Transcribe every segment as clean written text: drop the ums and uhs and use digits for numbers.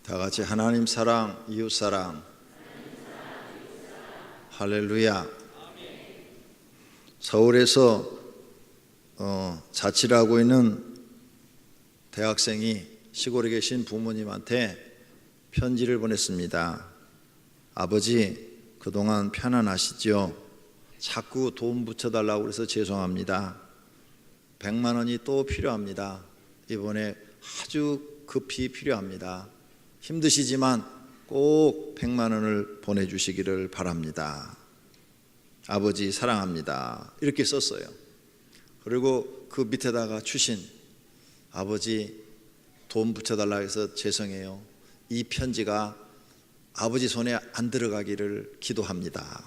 다 같이 하나님 사랑, 이웃 사랑. 할렐루야. 서울에서 자취를 하고 있는 대학생이 시골에 계신 부모님한테 편지를 보냈습니다. 아버지, 그동안 편안하시죠? 자꾸 돈 붙여달라고 해서 죄송합니다. 100만 원이 또 필요합니다. 이번에 아주 급히 필요합니다. 힘드시지만 꼭 100만 원을 보내주시기를 바랍니다. 아버지 사랑합니다. 이렇게 썼어요. 그리고 그 밑에다가 추신, 아버지 돈 붙여달라고 해서 죄송해요. 이 편지가 아버지 손에 안 들어가기를 기도합니다.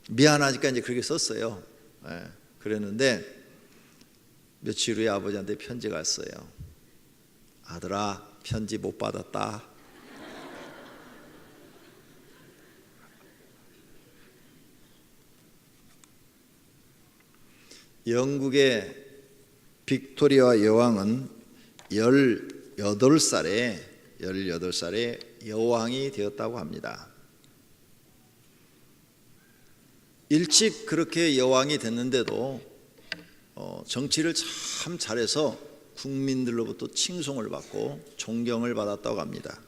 미안하니까 이제 그렇게 썼어요. 그랬는데 며칠 후에 아버지한테 편지가 왔어요. 아들아, 편지 못 받았다. 영국의 빅토리아 여왕은 18살에 여왕이 되었다고 합니다. 일찍 그렇게 여왕이 됐는데도 정치를 참 잘해서 국민들로부터 칭송을 받고 존경을 받았다고 합니다.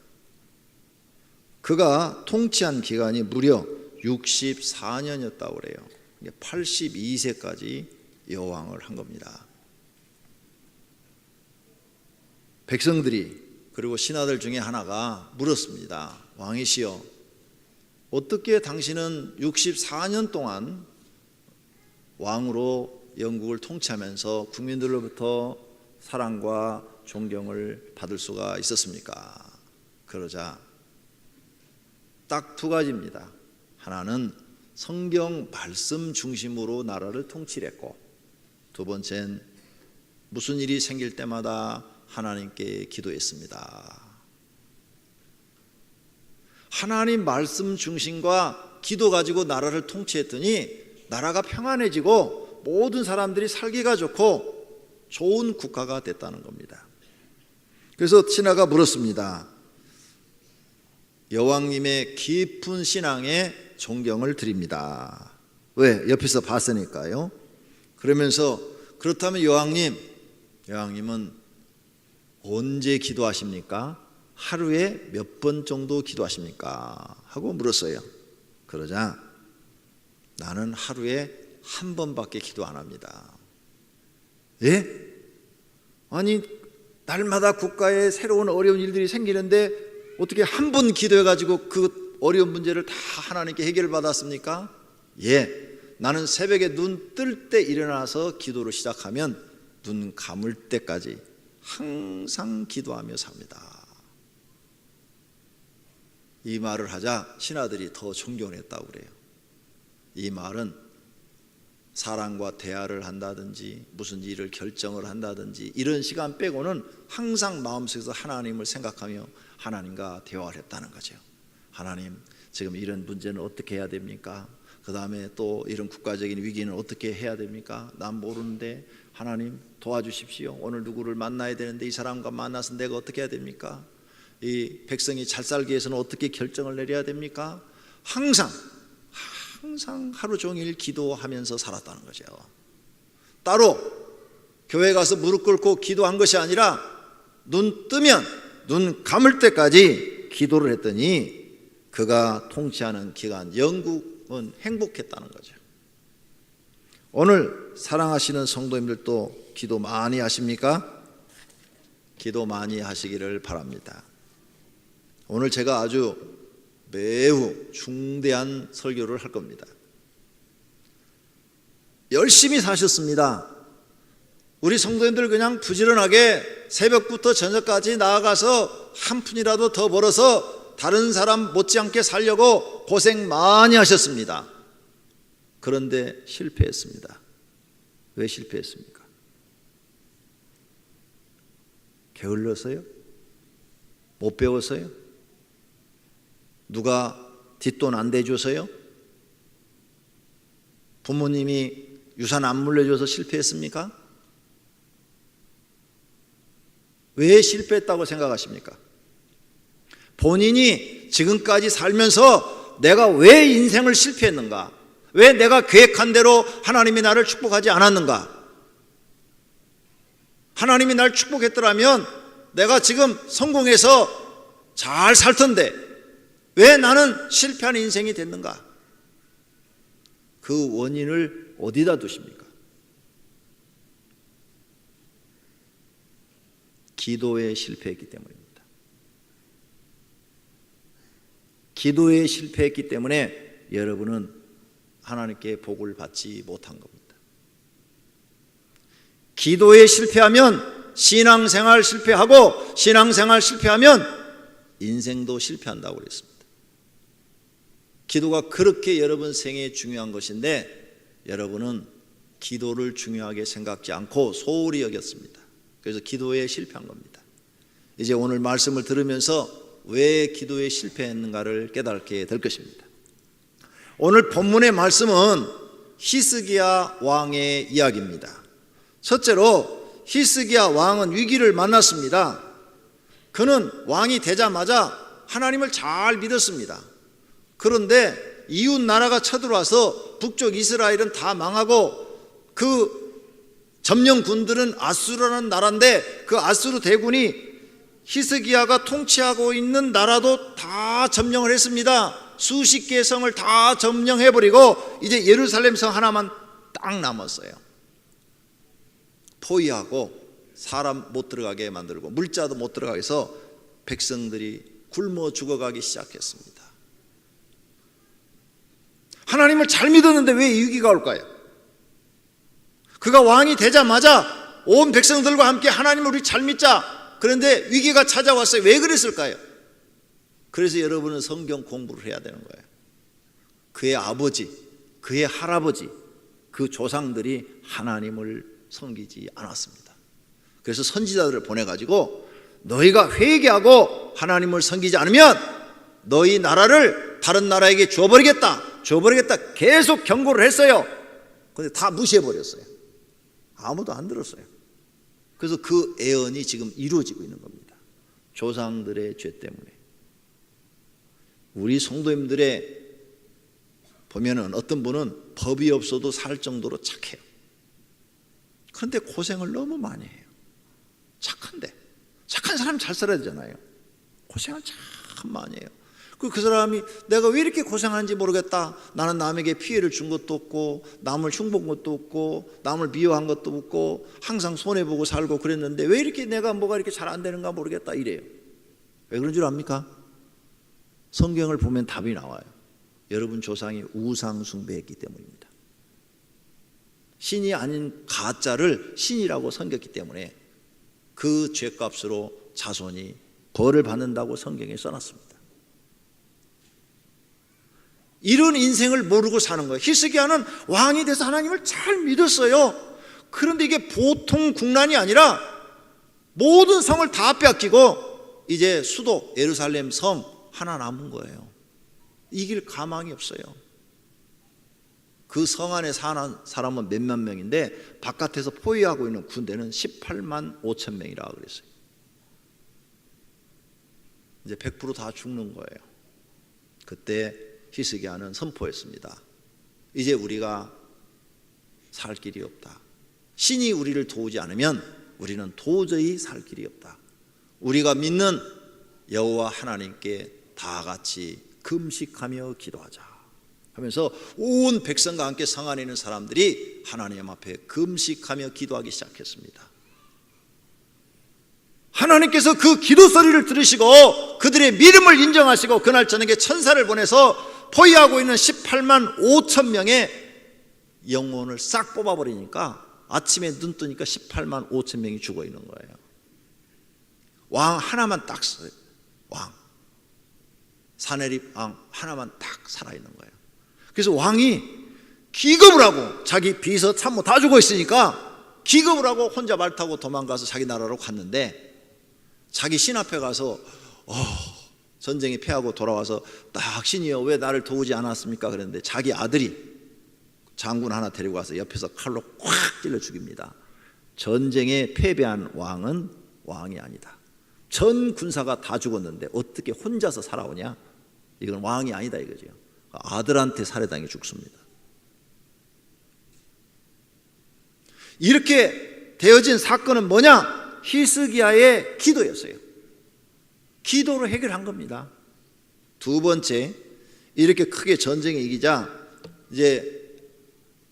그가 통치한 기간이 무려 64년이었다고 그래요. 82세까지 여왕을 한 겁니다. 백성들이 그리고 신하들 중에 하나가 물었습니다. 왕이시여, 어떻게 당신은 64년 동안 왕으로 영국을 통치하면서 국민들로부터 사랑과 존경을 받을 수가 있었습니까? 그러자 딱 두 가지입니다. 하나는 성경 말씀 중심으로 나라를 통치를 했고, 두 번째는 무슨 일이 생길 때마다 하나님께 기도했습니다. 하나님 말씀 중심과 기도 가지고 나라를 통치했더니 나라가 평안해지고 모든 사람들이 살기가 좋고 좋은 국가가 됐다는 겁니다. 그래서 신하가 물었습니다. 여왕님의 깊은 신앙에 존경을 드립니다. 왜? 옆에서 봤으니까요. 그러면서 그렇다면 여왕님은 언제 기도하십니까? 하루에 몇 번 정도 기도하십니까? 하고 물었어요. 그러자 나는 하루에 한 번밖에 기도 안 합니다. 예? 아니, 날마다 국가에 새로운 어려운 일들이 생기는데 어떻게 한 번 기도해가지고 그 어려운 문제를 다 하나님께 해결을 받았습니까? 예, 나는 새벽에 눈 뜰 때 일어나서 기도를 시작하면 눈 감을 때까지 항상 기도하며 삽니다. 이 말을 하자 신하들이 더 존경을 했다고 그래요. 이 말은 사람과 대화를 한다든지 무슨 일을 결정을 한다든지 이런 시간 빼고는 항상 마음속에서 하나님을 생각하며 하나님과 대화를 했다는 거죠. 하나님, 지금 이런 문제는 어떻게 해야 됩니까? 그 다음에 또 이런 국가적인 위기는 어떻게 해야 됩니까? 난 모르는데 하나님 도와주십시오. 오늘 누구를 만나야 되는데 이 사람과 만나서 내가 어떻게 해야 됩니까? 이 백성이 잘 살기 위해서는 어떻게 결정을 내려야 됩니까? 항상 하루 종일 기도하면서 살았다는 거죠. 따로 교회 가서 무릎 꿇고 기도한 것이 아니라 눈 뜨면 눈 감을 때까지 기도를 했더니 그가 통치하는 기간 영국은 행복했다는 거죠. 오늘 사랑하시는 성도님들도 기도 많이 하십니까? 기도 많이 하시기를 바랍니다. 오늘 제가 아주 매우 중대한 설교를 할 겁니다. 열심히 사셨습니다. 우리 성도님들 그냥 부지런하게 새벽부터 저녁까지 나아가서 한 푼이라도 더 벌어서 다른 사람 못지않게 살려고 고생 많이 하셨습니다. 그런데 실패했습니다. 왜 실패했습니까? 게을러서요? 못 배워서요? 누가 뒷돈 안 대줘서요? 부모님이 유산 안 물려줘서 실패했습니까? 왜 실패했다고 생각하십니까? 본인이 지금까지 살면서 내가 왜 인생을 실패했는가? 왜 내가 계획한 대로 하나님이 나를 축복하지 않았는가? 하나님이 나를 축복했더라면 내가 지금 성공해서 잘 살 텐데 왜 나는 실패한 인생이 됐는가? 그 원인을 어디다 두십니까? 기도에 실패했기 때문입니다. 기도에 실패했기 때문에 여러분은 하나님께 복을 받지 못한 겁니다. 기도에 실패하면 신앙생활 실패하고 신앙생활 실패하면 인생도 실패한다고 그랬습니다. 기도가 그렇게 여러분 생애에 중요한 것인데 여러분은 기도를 중요하게 생각지 않고 소홀히 여겼습니다. 그래서 기도에 실패한 겁니다. 이제 오늘 말씀을 들으면서 왜 기도에 실패했는가를 깨닫게 될 것입니다. 오늘 본문의 말씀은 히스기야 왕의 이야기입니다. 첫째로 히스기야 왕은 위기를 만났습니다. 그는 왕이 되자마자 하나님을 잘 믿었습니다. 그런데 이웃 나라가 쳐들어와서 북쪽 이스라엘은 다 망하고 그 점령군들은 아수르라는 나라인데 그 아수르 대군이 히스기야가 통치하고 있는 나라도 다 점령을 했습니다. 수십 개의 성을 다 점령해버리고 이제 예루살렘 성 하나만 딱 남았어요. 포위하고 사람 못 들어가게 만들고 물자도 못 들어가게 해서 백성들이 굶어 죽어가기 시작했습니다. 하나님을 잘 믿었는데 왜 위기가 올까요? 그가 왕이 되자마자 온 백성들과 함께 하나님을 우리 잘 믿자. 그런데 위기가 찾아왔어요. 왜 그랬을까요? 그래서 여러분은 성경 공부를 해야 되는 거예요. 그의 아버지, 그의 할아버지, 그 조상들이 하나님을 섬기지 않았습니다. 그래서 선지자들을 보내가지고 너희가 회개하고 하나님을 섬기지 않으면 너희 나라를 다른 나라에게 줘버리겠다 계속 경고를 했어요. 그런데 다 무시해버렸어요. 아무도 안 들었어요. 그래서 그 애언이 지금 이루어지고 있는 겁니다. 조상들의 죄 때문에. 우리 성도님들의 보면은 어떤 분은 법이 없어도 살 정도로 착해요. 그런데 고생을 너무 많이 해요. 착한데. 착한 사람 잘 살아야 되잖아요. 고생을 참 많이 해요. 그 사람이 내가 왜 이렇게 고생하는지 모르겠다. 나는 남에게 피해를 준 것도 없고 남을 흉본 것도 없고 남을 미워한 것도 없고 항상 손해보고 살고 그랬는데 왜 이렇게 내가 뭐가 이렇게 잘 안 되는가 모르겠다 이래요. 왜 그런 줄 압니까? 성경을 보면 답이 나와요. 여러분 조상이 우상 숭배했기 때문입니다. 신이 아닌 가짜를 신이라고 섬겼기 때문에 그 죄값으로 자손이 벌을 받는다고 성경에 써놨습니다. 이런 인생을 모르고 사는 거예요. 히스기야는 왕이 돼서 하나님을 잘 믿었어요. 그런데 이게 보통 국난이 아니라 모든 성을 다 빼앗기고 이제 수도 예루살렘 성 하나 남은 거예요. 이길 가망이 없어요. 그 성 안에 사는 사람은 몇만 명인데 바깥에서 포위하고 있는 군대는 18만 5천 명이라고 그랬어요. 이제 100% 다 죽는 거예요. 그때 히스기야는 선포했습니다. 이제 우리가 살 길이 없다. 신이 우리를 도우지 않으면 우리는 도저히 살 길이 없다. 우리가 믿는 여호와 하나님께 다 같이 금식하며 기도하자 하면서 온 백성과 함께 성 안에 있는 사람들이 하나님 앞에 금식하며 기도하기 시작했습니다. 하나님께서 그 기도 소리를 들으시고 그들의 믿음을 인정하시고 그날 저녁에 천사를 보내서 포위하고 있는 18만 5천 명의 영혼을 싹 뽑아버리니까 아침에 눈 뜨니까 18만 5천 명이 죽어 있는 거예요. 왕 하나만 딱 써요. 왕 사네립 왕 하나만 딱 살아있는 거예요. 그래서 왕이 기겁을 하고 자기 비서 참모 다 죽어 있으니까 기겁을 하고 혼자 말 타고 도망가서 자기 나라로 갔는데 자기 신 앞에 가서 전쟁에 패하고 돌아와서 딱 신이여 왜 나를 도우지 않았습니까? 그랬는데 자기 아들이 장군 하나 데리고 와서 옆에서 칼로 콱 찔러 죽입니다. 전쟁에 패배한 왕은 왕이 아니다. 전 군사가 다 죽었는데 어떻게 혼자서 살아오냐? 이건 왕이 아니다 이거죠. 아들한테 살해당해 죽습니다. 이렇게 되어진 사건은 뭐냐? 히스기야의 기도였어요. 기도로 해결한 겁니다. 두 번째, 이렇게 크게 전쟁에 이기자 이제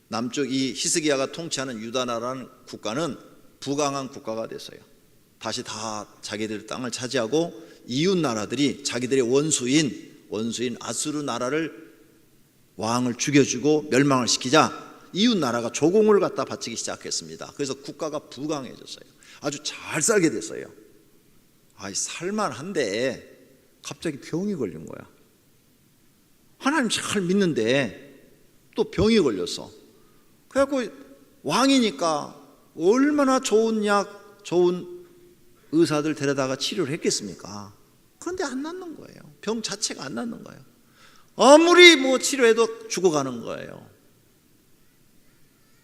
남쪽 이 히스기야가 통치하는 유다나라는 국가는 부강한 국가가 됐어요. 다시 다 자기들 땅을 차지하고 이웃 나라들이 자기들의 원수인 아수르 나라를 왕을 죽여주고 멸망을 시키자 이웃 나라가 조공을 갖다 바치기 시작했습니다. 그래서 국가가 부강해졌어요. 아주 잘 살게 됐어요. 살만한데 갑자기 병이 걸린 거야. 하나님 잘 믿는데 또 병이 걸렸어. 그래갖고 왕이니까 얼마나 좋은 약, 좋은 의사들 데려다가 치료를 했겠습니까? 그런데 안 낫는 거예요. 병 자체가 안 낫는 거예요. 아무리 치료해도 죽어가는 거예요.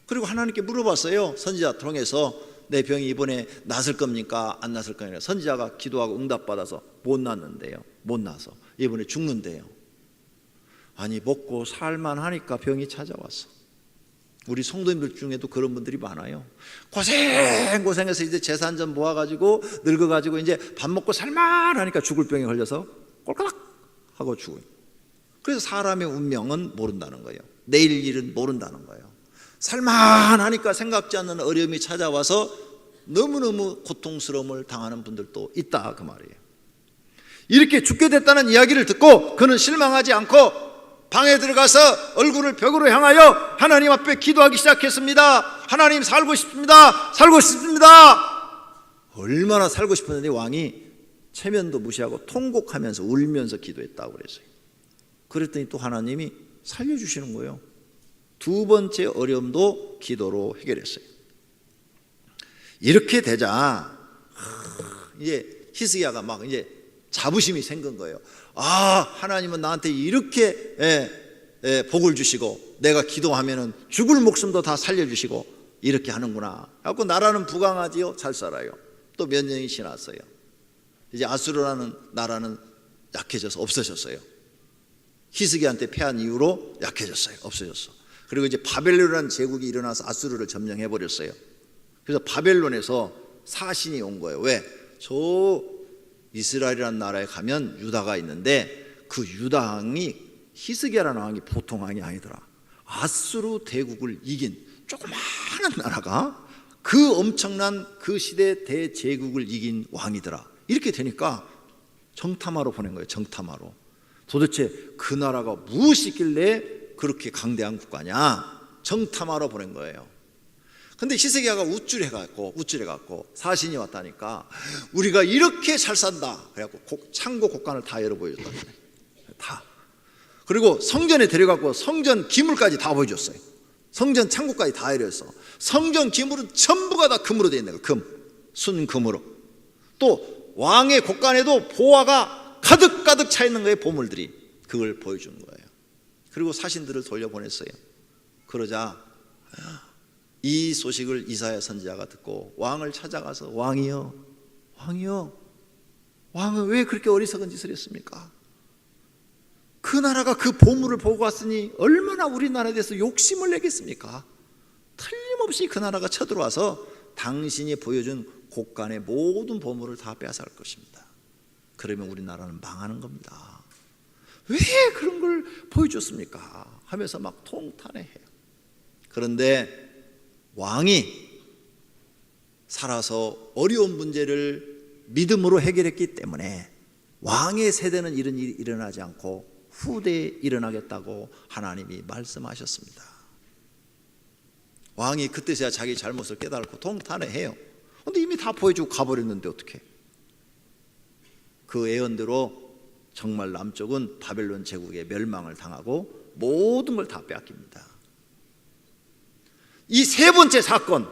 그리고 하나님께 물어봤어요. 선지자 통해서 내 병이 이번에 낫을 겁니까? 안 낫을 겁니까? 선지자가 기도하고 응답받아서 못 낫는데요. 못 나서 이번에 죽는데요. 아니 먹고 살만하니까 병이 찾아왔어. 우리 성도님들 중에도 그런 분들이 많아요. 고생해서 이제 재산 좀 모아가지고 늙어가지고 이제 밥 먹고 살만하니까 죽을 병에 걸려서 꼴깍 하고 죽어요. 그래서 사람의 운명은 모른다는 거예요. 내일 일은 모른다는 거예요. 살만하니까 생각지 않는 어려움이 찾아와서 너무너무 고통스러움을 당하는 분들도 있다 그 말이에요. 이렇게 죽게 됐다는 이야기를 듣고 그는 실망하지 않고 방에 들어가서 얼굴을 벽으로 향하여 하나님 앞에 기도하기 시작했습니다. 하나님 살고 싶습니다. 살고 싶습니다. 얼마나 살고 싶었는데 왕이 체면도 무시하고 통곡하면서 울면서 기도했다고 그랬어요. 그랬더니 또 하나님이 살려주시는 거예요. 두 번째 어려움도 기도로 해결했어요. 이렇게 되자 이제 히스기야가 막 이제 자부심이 생긴 거예요. 하나님은 나한테 이렇게 복을 주시고 내가 기도하면은 죽을 목숨도 다 살려주시고 이렇게 하는구나. 그래서 나라는 부강하지요. 잘 살아요. 또 몇 년이 지났어요. 이제 아수르라는 나라는 약해져서 없어졌어요. 히스기야한테 패한 이후로 약해졌어요. 없어졌어. 그리고 이제 바벨론이라는 제국이 일어나서 아수르를 점령해 버렸어요. 그래서 바벨론에서 사신이 온 거예요. 왜? 저 이스라엘이라는 나라에 가면 유다가 있는데 그 유다 왕이 히스기야라는 왕이 보통 왕이 아니더라. 아수르 대국을 이긴 조그마한 나라가 그 엄청난 그 시대 대제국을 이긴 왕이더라. 이렇게 되니까 정탐하러 보낸 거예요. 정탐하러. 도대체 그 나라가 무엇이 있길래 그렇게 강대한 국가냐? 정탐하러 보낸 거예요. 근데 히스기야가 우쭐해갖고 사신이 왔다니까 우리가 이렇게 잘 산다. 그래갖고 창고 곳간을 다 열어 보여줬다. 다. 그리고 성전에 데려가고 성전 기물까지 다 보여줬어요. 성전 창고까지 다 열었어. 성전 기물은 전부가 다 금으로 되어 있는 거예요. 순금으로. 또 왕의 곳간에도 보화가 가득가득 차 있는 거예요. 보물들이. 그걸 보여준 거예요. 그리고 사신들을 돌려보냈어요. 그러자 이 소식을 이사야 선지자가 듣고 왕을 찾아가서 왕이요 왕은 왜 그렇게 어리석은 짓을 했습니까? 그 나라가 그 보물을 보고 왔으니 얼마나 우리나라에 대해서 욕심을 내겠습니까? 틀림없이 그 나라가 쳐들어와서 당신이 보여준 곳간의 모든 보물을 다 빼앗아갈 것입니다. 그러면 우리나라는 망하는 겁니다. 왜 그런 걸 보여줬습니까? 하면서 막 통탄해해요. 그런데 왕이 살아서 어려운 문제를 믿음으로 해결했기 때문에 왕의 세대는 이런 일이 일어나지 않고 후대에 일어나겠다고 하나님이 말씀하셨습니다. 왕이 그때서야 자기 잘못을 깨달고 통탄해해요. 그런데 이미 다 보여주고 가버렸는데 어떡해? 그 예언대로 정말 남쪽은 바벨론 제국의 멸망을 당하고 모든 걸 다 빼앗깁니다. 이 세 번째 사건,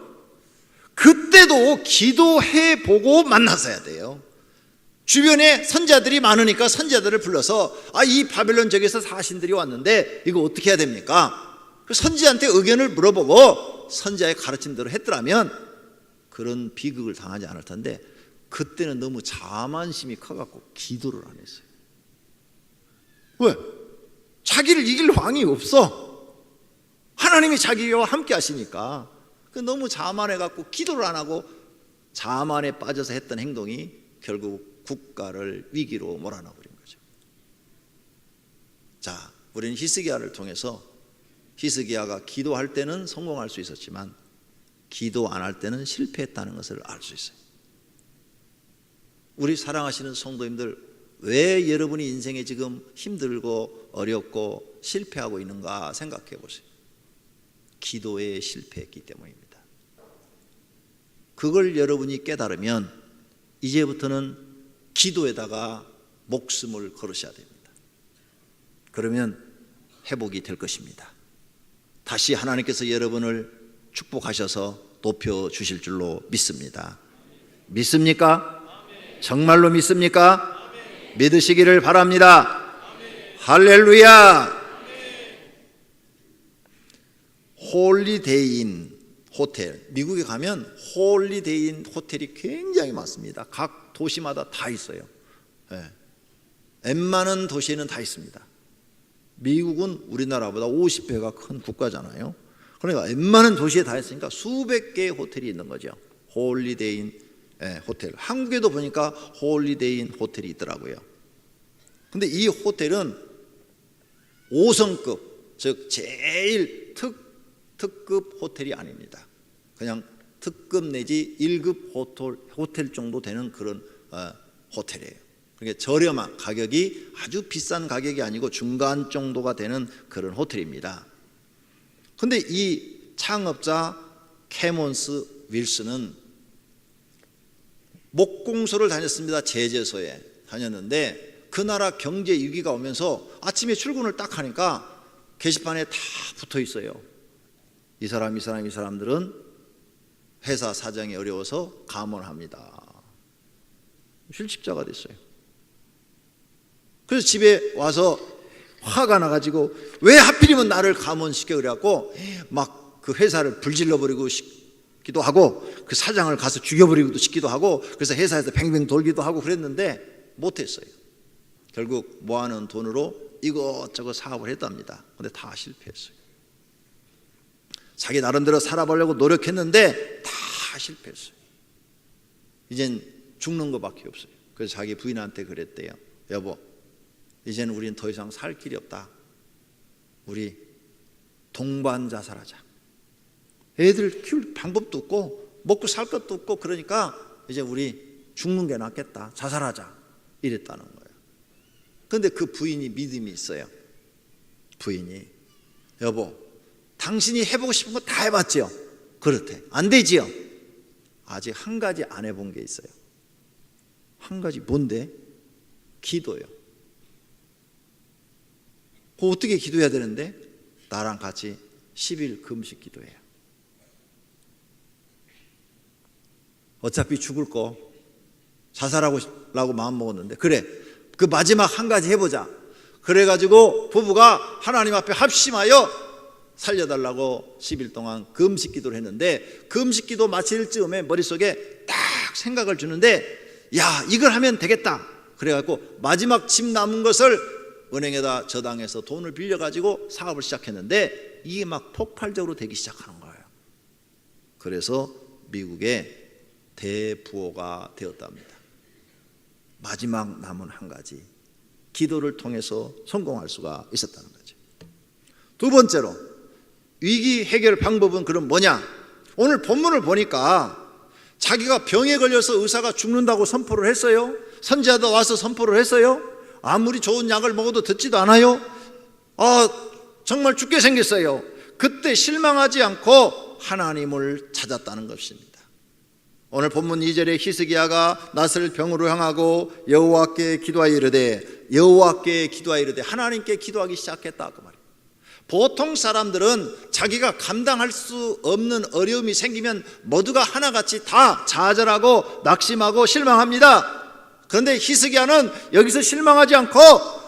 그때도 기도해 보고 만났어야 돼요. 주변에 선지자들이 많으니까 선지자들을 불러서 이 바벨론 지역에서 사신들이 왔는데 이거 어떻게 해야 됩니까? 선지자한테 의견을 물어보고 선지자의 가르침대로 했더라면 그런 비극을 당하지 않을 텐데 그때는 너무 자만심이 커갖고 기도를 안 했어요. 왜? 자기를 이길 왕이 없어. 하나님이 자기와 함께 하시니까. 너무 자만해갖고 기도를 안 하고 자만에 빠져서 했던 행동이 결국 국가를 위기로 몰아넣어버린 거죠. 자, 우리는 히스기야를 통해서 히스기야가 기도할 때는 성공할 수 있었지만 기도 안 할 때는 실패했다는 것을 알 수 있어요. 우리 사랑하시는 성도님들, 왜 여러분이 인생에 지금 힘들고 어렵고 실패하고 있는가 생각해 보세요. 기도에 실패했기 때문입니다. 그걸 여러분이 깨달으면 이제부터는 기도에다가 목숨을 걸으셔야 됩니다. 그러면 회복이 될 것입니다. 다시 하나님께서 여러분을 축복하셔서 높여주실 줄로 믿습니다. 믿습니까? 정말로 믿습니까? 믿으시기를 바랍니다. 할렐루야. 홀리데이인 호텔, 미국에 가면 홀리데이인 호텔이 굉장히 많습니다. 각 도시마다 다 있어요. 웬만한 도시에는 다 있습니다. 미국은 우리나라보다 50배가 큰 국가잖아요. 그러니까 웬만한 도시에 다 있으니까 수백 개의 호텔이 있는 거죠. 홀리데이인 호텔. 한국에도 보니까 홀리데이인 호텔이 있더라고요. 근데 이 호텔은 5성급, 즉 제일 특급 호텔이 아닙니다. 그냥 특급 내지 1급 호텔 정도 되는 그런 호텔이에요. 그러니까 저렴한 가격이 아주 비싼 가격이 아니고 중간 정도가 되는 그런 호텔입니다. 근데 이 창업자 캐몬스 윌슨은 목공소를 다녔습니다. 제재소에 다녔는데 그 나라 경제 위기가 오면서 아침에 출근을 딱 하니까 게시판에 다 붙어 있어요. 이 사람들은 회사 사정이 어려워서 감원합니다. 실직자가 됐어요. 그래서 집에 와서 화가 나가지고 왜 하필이면 나를 감원시켜 그래갖고 막 그 회사를 불질러버리고 싶기도 하고 그 사장을 가서 죽여버리기도 싶기도 하고 그래서 회사에서 뱅뱅 돌기도 하고 그랬는데 못했어요. 결국 모아놓은 돈으로 이것저것 사업을 했답니다. 근데 다 실패했어요. 자기 나름대로 살아보려고 노력했는데 다 실패했어요. 이젠 죽는 것밖에 없어요. 그래서 자기 부인한테 그랬대요. 여보, 이제는 우린 더 이상 살 길이 없다. 우리 동반 자살하자. 애들 키울 방법도 없고 먹고 살 것도 없고 그러니까 이제 우리 죽는 게 낫겠다. 자살하자. 이랬다는 거예요. 그런데 그 부인이 믿음이 있어요. 부인이 여보, 당신이 해보고 싶은 거 다 해봤지요? 그렇대. 안 되지요? 아직 한 가지 안 해본 게 있어요. 한 가지 뭔데? 기도요. 어떻게 기도해야 되는데? 나랑 같이 10일 금식 기도해요. 어차피 죽을 거 자살하고 마음 먹었는데 그래, 그 마지막 한 가지 해보자. 그래가지고 부부가 하나님 앞에 합심하여 살려달라고 10일 동안 금식 기도를 했는데 금식 기도 마칠 즈음에 머릿속에 딱 생각을 주는데 야, 이걸 하면 되겠다. 그래갖고 마지막 집 남은 것을 은행에다 저당해서 돈을 빌려가지고 사업을 시작했는데 이게 막 폭발적으로 되기 시작하는 거예요. 그래서 미국의 대부호가 되었답니다. 마지막 남은 한 가지, 기도를 통해서 성공할 수가 있었다는 거죠. 두 번째로 위기 해결 방법은 그럼 뭐냐? 오늘 본문을 보니까 자기가 병에 걸려서 의사가 죽는다고 선포를 했어요. 선지자도 와서 선포를 했어요. 아무리 좋은 약을 먹어도 듣지도 않아요. 정말 죽게 생겼어요. 그때 실망하지 않고 하나님을 찾았다는 것입니다. 오늘 본문 2절에 히스기야가 낫을 병으로 향하고 여호와께 기도하여 이르되 하나님께 기도하기 시작했다 그 말이에요. 보통 사람들은 자기가 감당할 수 없는 어려움이 생기면 모두가 하나같이 다 좌절하고 낙심하고 실망합니다. 그런데 히스기야는 여기서 실망하지 않고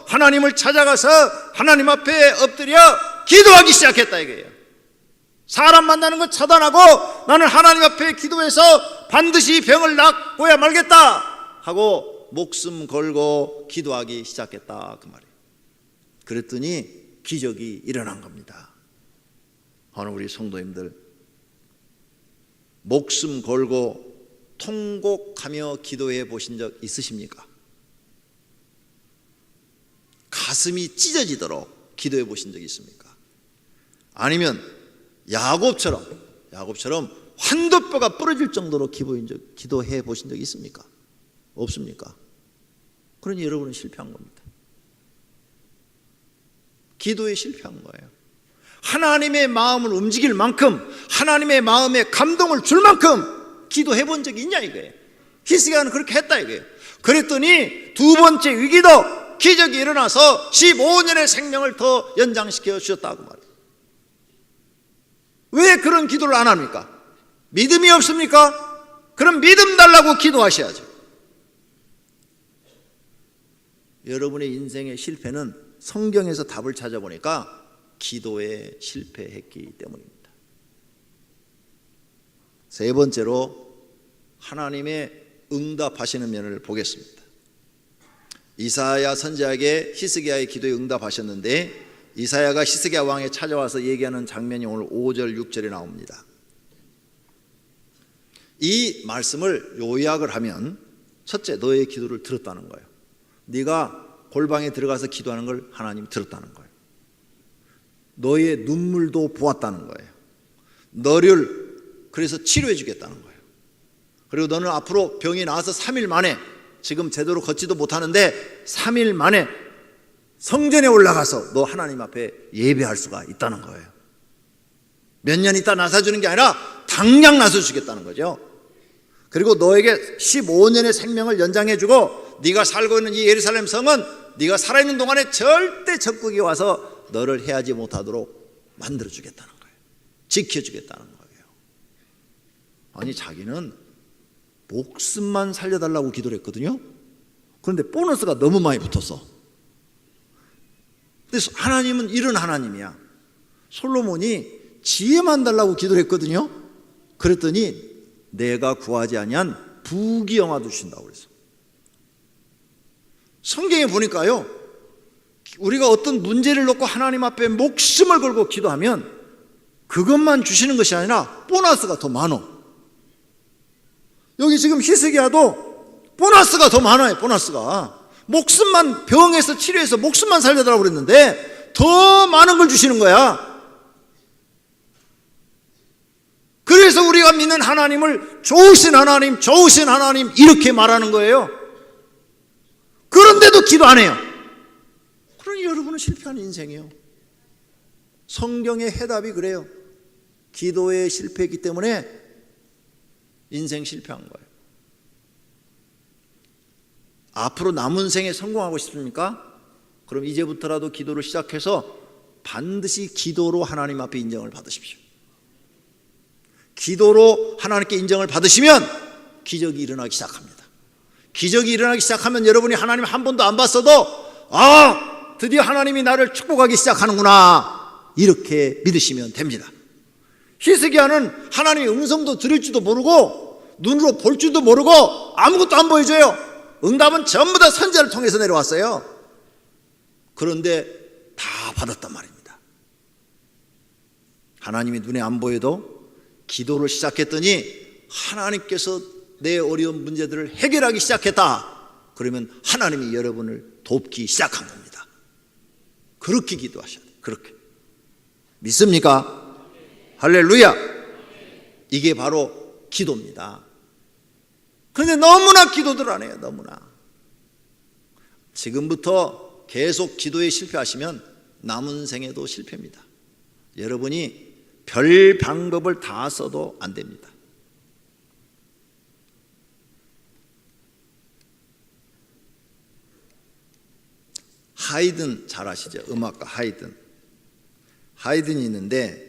하나님을 찾아가서 하나님 앞에 엎드려 기도하기 시작했다 이거예요. 사람 만나는 거 차단하고 나는 하나님 앞에 기도해서 반드시 병을 낫고야 말겠다 하고 목숨 걸고 기도하기 시작했다 그 말이에요. 그랬더니 기적이 일어난 겁니다. 오늘 우리 성도님들 목숨 걸고 통곡하며 기도해 보신 적 있으십니까? 가슴이 찢어지도록 기도해 보신 적 있습니까? 아니면 야곱처럼 환도뼈가 부러질 정도로 기도해 보신 적 있습니까? 없습니까? 그러니 여러분은 실패한 겁니다. 기도에 실패한 거예요. 하나님의 마음을 움직일 만큼, 하나님의 마음에 감동을 줄 만큼 기도해 본 적이 있냐 이거예요. 히스기야는 그렇게 했다 이거예요. 그랬더니 두 번째 위기도 기적이 일어나서 15년의 생명을 더 연장시켜 주셨다고 말이에요. 왜 그런 기도를 안 합니까? 믿음이 없습니까? 그럼 믿음 달라고 기도하셔야죠. 여러분의 인생의 실패는 성경에서 답을 찾아보니까 기도에 실패했기 때문입니다. 세 번째로 하나님의 응답하시는 면을 보겠습니다. 이사야 선지자에게 히스기야의 기도에 응답하셨는데 이사야가 히스기야 왕에 찾아와서 얘기하는 장면이 오늘 5절 6절에 나옵니다. 이 말씀을 요약을 하면 첫째, 너의 기도를 들었다는 거예요. 네가 골방에 들어가서 기도하는 걸 하나님이 들었다는 거예요. 너의 눈물도 보았다는 거예요. 너를 그래서 치료해 주겠다는 거예요. 그리고 너는 앞으로 병이 나와서 3일 만에, 지금 제대로 걷지도 못하는데 3일 만에 성전에 올라가서 너 하나님 앞에 예배할 수가 있다는 거예요. 몇 년 있다 나서주는 게 아니라 당장 나서주겠다는 거죠. 그리고 너에게 15년의 생명을 연장해주고 네가 살고 있는 이 예루살렘 성은 네가 살아있는 동안에 절대 적국이 와서 너를 해하지 못하도록 만들어주겠다는 거예요. 지켜주겠다는 거예요. 아니 자기는 목숨만 살려달라고 기도를 했거든요. 그런데 보너스가 너무 많이 붙었어. 그래서 하나님은 이런 하나님이야. 솔로몬이 지혜만 달라고 기도를 했거든요. 그랬더니 내가 구하지 아니한 부귀영화도 주신다고 그랬어. 성경에 보니까요, 우리가 어떤 문제를 놓고 하나님 앞에 목숨을 걸고 기도하면 그것만 주시는 것이 아니라 보너스가 더 많어. 여기 지금 히스기야도 보너스가 더 많아요. 보너스가 목숨만, 병에서 치료해서 목숨만 살려달라고 그랬는데 더 많은 걸 주시는 거야. 그래서 우리가 믿는 하나님을 좋으신 하나님 이렇게 말하는 거예요. 그런데도 기도 안 해요. 그러니 여러분은 실패한 인생이에요. 성경의 해답이 그래요. 기도에 실패했기 때문에 인생 실패한 거예요. 앞으로 남은 생에 성공하고 싶습니까? 그럼 이제부터라도 기도를 시작해서 반드시 기도로 하나님 앞에 인정을 받으십시오. 기도로 하나님께 인정을 받으시면 기적이 일어나기 시작합니다. 기적이 일어나기 시작하면 여러분이 하나님 한 번도 안 봤어도 드디어 하나님이 나를 축복하기 시작하는구나 이렇게 믿으시면 됩니다. 히스기야는 하나님의 음성도 들을 줄도 모르고 눈으로 볼 줄도 모르고 아무것도 안 보여줘요. 응답은 전부 다 선지자를 통해서 내려왔어요. 그런데 다 받았단 말입니다. 하나님이 눈에 안 보여도 기도를 시작했더니 하나님께서 내 어려운 문제들을 해결하기 시작했다. 그러면 하나님이 여러분을 돕기 시작한 겁니다. 그렇게 기도하셔야 돼요. 그렇게. 믿습니까? 할렐루야. 이게 바로 기도입니다. 그런데 너무나 기도들 안 해요. 너무나. 지금부터 계속 기도에 실패하시면 남은 생에도 실패입니다. 여러분이 별 방법을 다 써도 안 됩니다. 하이든 잘 아시죠? 음악가 하이든이 있는데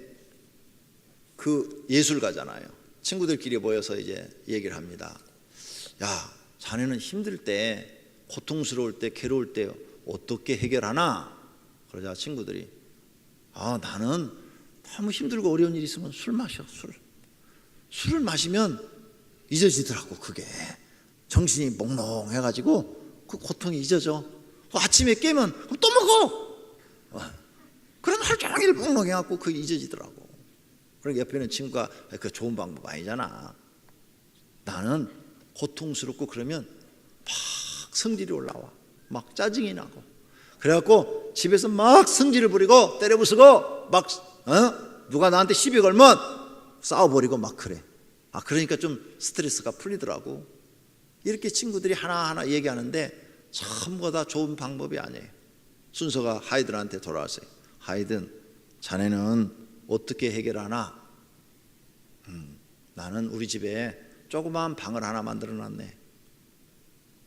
그 예술가잖아요. 친구들끼리 모여서 이제 얘기를 합니다. 야, 자네는 힘들 때, 고통스러울 때, 괴로울 때 어떻게 해결하나? 그러자 친구들이 나는 너무 힘들고 어려운 일이 있으면 술 마셔. 술을 마시면 잊어지더라고. 그게 정신이 몽롱해가지고 그 고통이 잊어져. 아침에 깨면 또 먹어. 그럼 하루 종일 몽롱해갖고 그게 잊어지더라고. 그러니까 옆에 있는 친구가 그 좋은 방법 아니잖아. 나는 고통스럽고 그러면 막 성질이 올라와. 막 짜증이 나고. 그래갖고 집에서 막 성질을 부리고 때려부수고 막 누가 나한테 시비 걸면 싸워버리고 막 그래. 그러니까 좀 스트레스가 풀리더라고. 이렇게 친구들이 하나하나 얘기하는데 전부 다 좋은 방법이 아니에요. 순서가 하이든한테 돌아왔어요. 하이든, 자네는 어떻게 해결하나? 나는 우리 집에 조그마한 방을 하나 만들어놨네.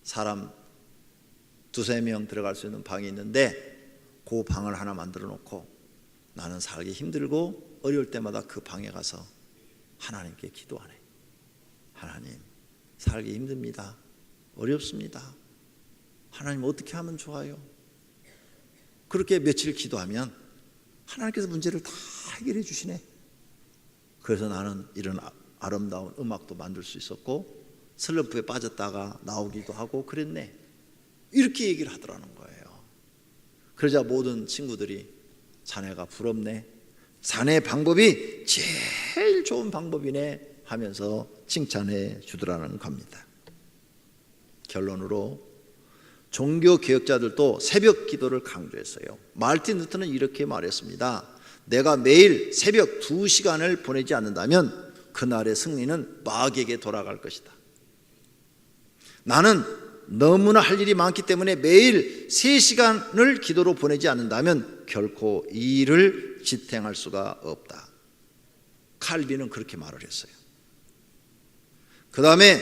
사람 2-3명 들어갈 수 있는 방이 있는데 그 방을 하나 만들어 놓고 나는 살기 힘들고 어려울 때마다 그 방에 가서 하나님께 기도하네. 하나님, 살기 힘듭니다. 어렵습니다. 하나님 어떻게 하면 좋아요? 그렇게 며칠 기도하면 하나님께서 문제를 다 해결해 주시네. 그래서 나는 이런 아름다운 음악도 만들 수 있었고 슬럼프에 빠졌다가 나오기도 하고 그랬네. 이렇게 얘기를 하더라는 거예요. 그러자 모든 친구들이 자네가 부럽네. 자네 방법이 제일 좋은 방법이네 하면서 칭찬해 주더라는 겁니다. 결론으로 종교 개혁자들도 새벽 기도를 강조했어요. 마르틴 루터는 이렇게 말했습니다. 내가 매일 새벽 2시간을 보내지 않는다면 그날의 승리는 마귀에게 돌아갈 것이다. 나는 너무나 할 일이 많기 때문에 매일 3시간을 기도로 보내지 않는다면 결코 이 일을 지탱할 수가 없다. 칼빈은 그렇게 말을 했어요. 그 다음에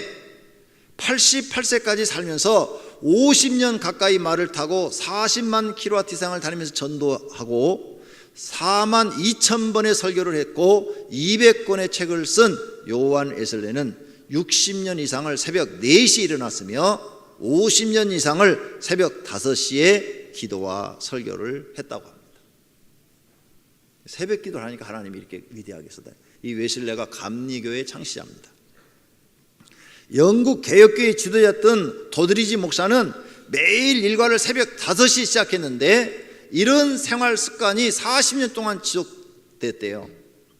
88세까지 살면서 50년 가까이 말을 타고 40만 킬로와트 이상을 다니면서 전도하고 4만 2천 번의 설교를 했고 200권의 책을 쓴 요한 웨슬레는 60년 이상을 새벽 4시에 일어났으며 50년 이상을 새벽 5시에 기도와 설교를 했다고 합니다. 새벽 기도를 하니까 하나님이 이렇게 위대하게 쓰다. 이 웨슬레가 감리교의 창시자입니다. 영국 개혁교의 지도자였던 도드리지 목사는 매일 일과를 새벽 5시에 시작했는데 이런 생활 습관이 40년 동안 지속됐대요.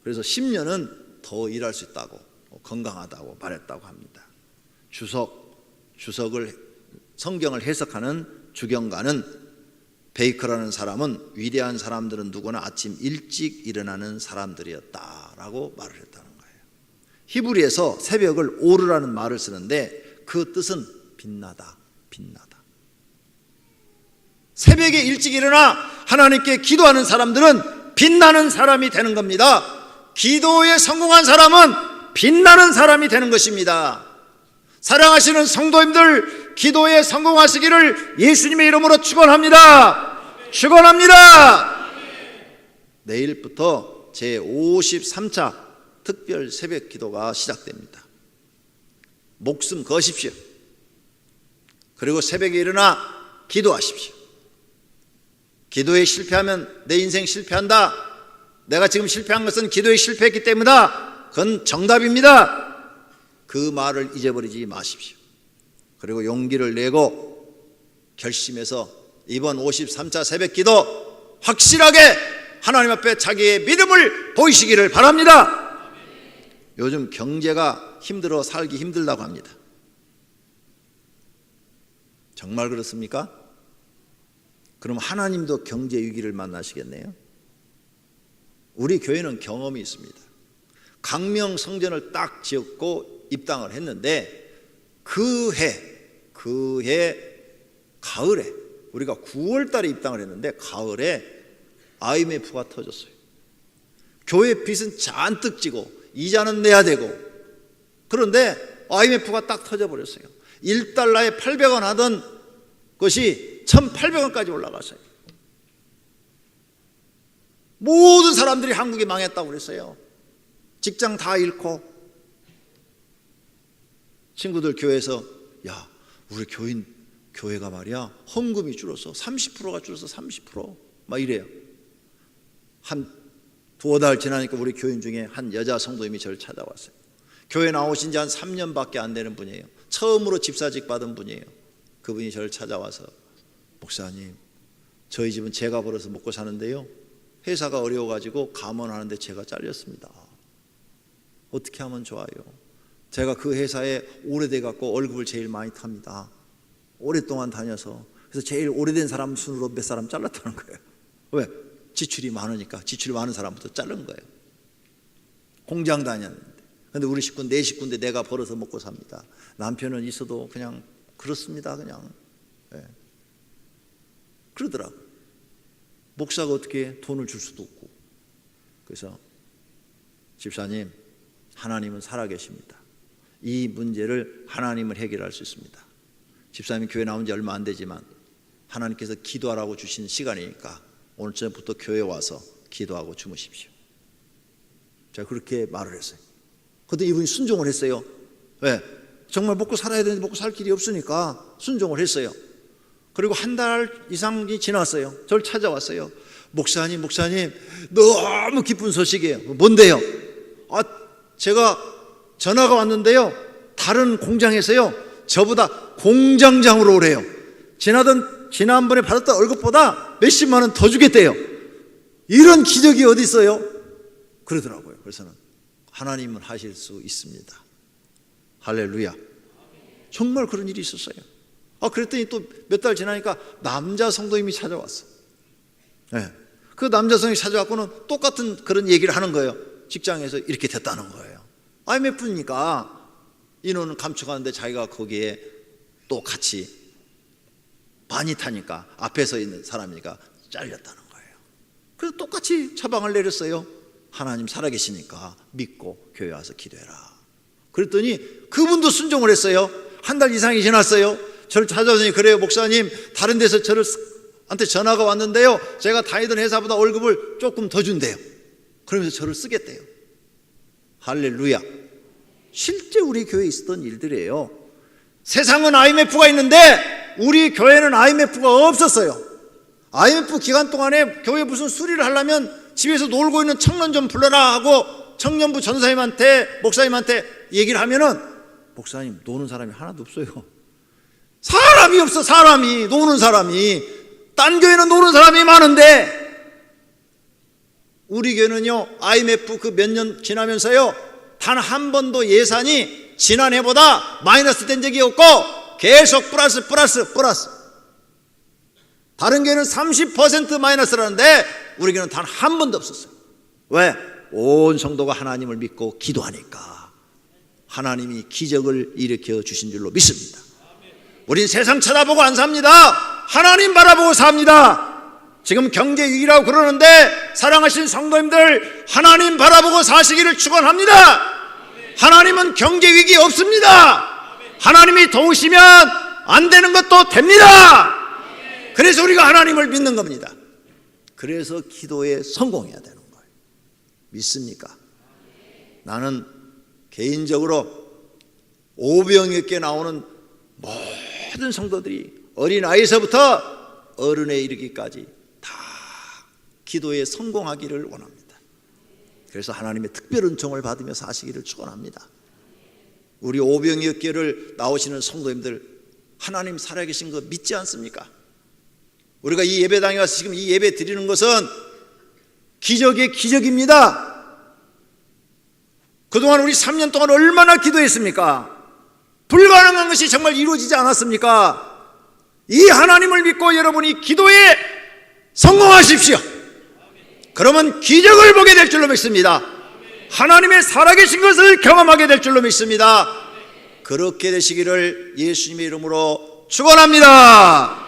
그래서 10년은 더 일할 수 있다고, 건강하다고 말했다고 합니다. 주석을 성경을 해석하는 주경가는 베이커라는 사람은 위대한 사람들은 누구나 아침 일찍 일어나는 사람들이었다라고 말을 했다는 거예요. 히브리에서 새벽을 오르라는 말을 쓰는데 그 뜻은 빛나다, 빛나다. 새벽에 일찍 일어나 하나님께 기도하는 사람들은 빛나는 사람이 되는 겁니다. 기도에 성공한 사람은 빛나는 사람이 되는 것입니다. 사랑하시는 성도님들, 기도에 성공하시기를 예수님의 이름으로 축원합니다. 축원합니다. 내일부터 제53차 특별 새벽 기도가 시작됩니다. 목숨 거십시오. 그리고 새벽에 일어나 기도하십시오. 기도에 실패하면 내 인생 실패한다. 내가 지금 실패한 것은 기도에 실패했기 때문이다. 그건 정답입니다. 그 말을 잊어버리지 마십시오. 그리고 용기를 내고 결심해서 이번 53차 새벽 기도 확실하게 하나님 앞에 자기의 믿음을 보이시기를 바랍니다. 요즘 경제가 힘들어 살기 힘들다고 합니다. 정말 그렇습니까? 그럼 하나님도 경제 위기를 만나시겠네요. 우리 교회는 경험이 있습니다. 강명 성전을 딱 지었고 입당을 했는데 그 해 가을에, 우리가 9월 달에 입당을 했는데 가을에 IMF가 터졌어요. 교회 빚은 잔뜩 지고 이자는 내야 되고, 그런데 IMF가 딱 터져버렸어요. 1달러에 800원 하던 것이 1,800원까지 올라갔어요. 모든 사람들이 한국이 망했다고 그랬어요. 직장 다 잃고. 친구들 교회에서 야, 우리 교회가 말이야 헌금이 줄었어. 30%가 줄었어. 30% 막 이래요. 한 2달 지나니까 우리 교인 중에 한 여자 성도님이 저를 찾아왔어요. 교회 나오신 지 한 3년밖에 안 되는 분이에요. 처음으로 집사직 받은 분이에요. 그분이 저를 찾아와서 목사님, 저희 집은 제가 벌어서 먹고 사는데요, 회사가 어려워가지고 감원하는데 제가 잘렸습니다. 어떻게 하면 좋아요? 제가 그 회사에 오래돼 갖고 월급을 제일 많이 탑니다. 오랫동안 다녀서. 그래서 제일 오래된 사람 순으로 몇 사람 잘랐다는 거예요. 왜? 지출이 많으니까. 지출이 많은 사람부터 자른 거예요. 공장 다녔는데. 근데 우리 식구는 내 식구인데 내가 벌어서 먹고 삽니다. 남편은 있어도 그냥 그렇습니다. 그냥. 네. 그러더라고요. 목사가 어떻게 돈을 줄 수도 없고. 그래서 집사님, 하나님은 살아계십니다. 이 문제를 하나님은 해결할 수 있습니다. 집사님이 교회 나온 지 얼마 안 되지만 하나님께서 기도하라고 주신 시간이니까 오늘 저녁부터 교회 와서 기도하고 주무십시오. 제가 그렇게 말을 했어요. 그런데 이분이 순종을 했어요. 왜? 정말 먹고 살아야 되는데 먹고 살 길이 없으니까 순종을 했어요. 그리고 한 달 이상이 지났어요. 저를 찾아왔어요. 목사님 너무 기쁜 소식이에요. 뭔데요? 제가 전화가 왔는데요, 다른 공장에서요 저보다 공장장으로 오래요. 지난번에 받았던 월급보다 몇십만 원 더 주겠대요. 이런 기적이 어디 있어요? 그러더라고요. 그래서는 하나님은 하실 수 있습니다. 할렐루야. 정말 그런 일이 있었어요. 그랬더니 또 몇 달 지나니까 남자 성도님이 찾아왔어. 네. 그 남자 성도님이 찾아왔고는 똑같은 그런 얘기를 하는 거예요. 직장에서 이렇게 됐다는 거예요. IMF니까 인원은 감축하는데 자기가 거기에 또 같이 많이 타니까 앞에 서 있는 사람이니까 잘렸다는 거예요. 그래서 똑같이 처방을 내렸어요. 하나님 살아계시니까 믿고 교회 와서 기도해라. 그랬더니 그분도 순종을 했어요. 한 달 이상이 지났어요. 저를 찾아오더니 그래요 목사님, 다른 데서 저한테 전화가 왔는데요, 제가 다니던 회사보다 월급을 조금 더 준대요. 그러면서 저를 쓰겠대요. 할렐루야. 실제 우리 교회에 있었던 일들이에요. 세상은 IMF가 있는데 우리 교회는 IMF가 없었어요. IMF 기간 동안에 교회 무슨 수리를 하려면 집에서 놀고 있는 청년 좀 불러라 하고 청년부 전사님한테, 목사님한테 얘기를 하면은 목사님, 노는 사람이 하나도 없어요. 사람이 없어. 사람이, 노는 사람이. 딴 교회는 노는 사람이 많은데 우리 교회는요, IMF 그 몇 년 지나면서요, 단 한 번도 예산이 지난해보다 마이너스 된 적이 없고 계속 플러스. 다른 교회는 30% 마이너스라는데 우리 교회는 단 한 번도 없었어요. 왜? 온 성도가 하나님을 믿고 기도하니까 하나님이 기적을 일으켜 주신 줄로 믿습니다. 우린 세상 쳐다보고 안 삽니다. 하나님 바라보고 삽니다. 지금 경제 위기라고 그러는데 사랑하신 성도님들, 하나님 바라보고 사시기를 축원합니다. 하나님은 경제 위기 없습니다. 하나님이 도우시면 안 되는 것도 됩니다. 그래서 우리가 하나님을 믿는 겁니다. 그래서 기도에 성공해야 되는 거예요. 믿습니까? 나는 개인적으로 오병이어께 나오는 모든 성도들이 어린아이에서부터 어른에 이르기까지 다 기도에 성공하기를 원합니다. 그래서 하나님의 특별 은총을 받으며 사시기를 축원합니다. 우리 오병이어교를 나오시는 성도님들, 하나님 살아계신 거 믿지 않습니까? 우리가 이 예배당에 와서 지금 이 예배 드리는 것은 기적의 기적입니다. 그동안 우리 3년 동안 얼마나 기도했습니까? 불가능한 것이 정말 이루어지지 않았습니까? 이 하나님을 믿고 여러분이 기도에 성공하십시오. 그러면 기적을 보게 될 줄로 믿습니다. 하나님의 살아계신 것을 경험하게 될 줄로 믿습니다. 그렇게 되시기를 예수님의 이름으로 축원합니다.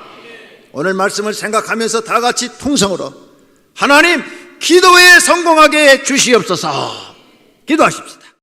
오늘 말씀을 생각하면서 다 같이 통성으로 하나님 기도에 성공하게 해 주시옵소서. 기도하십시오.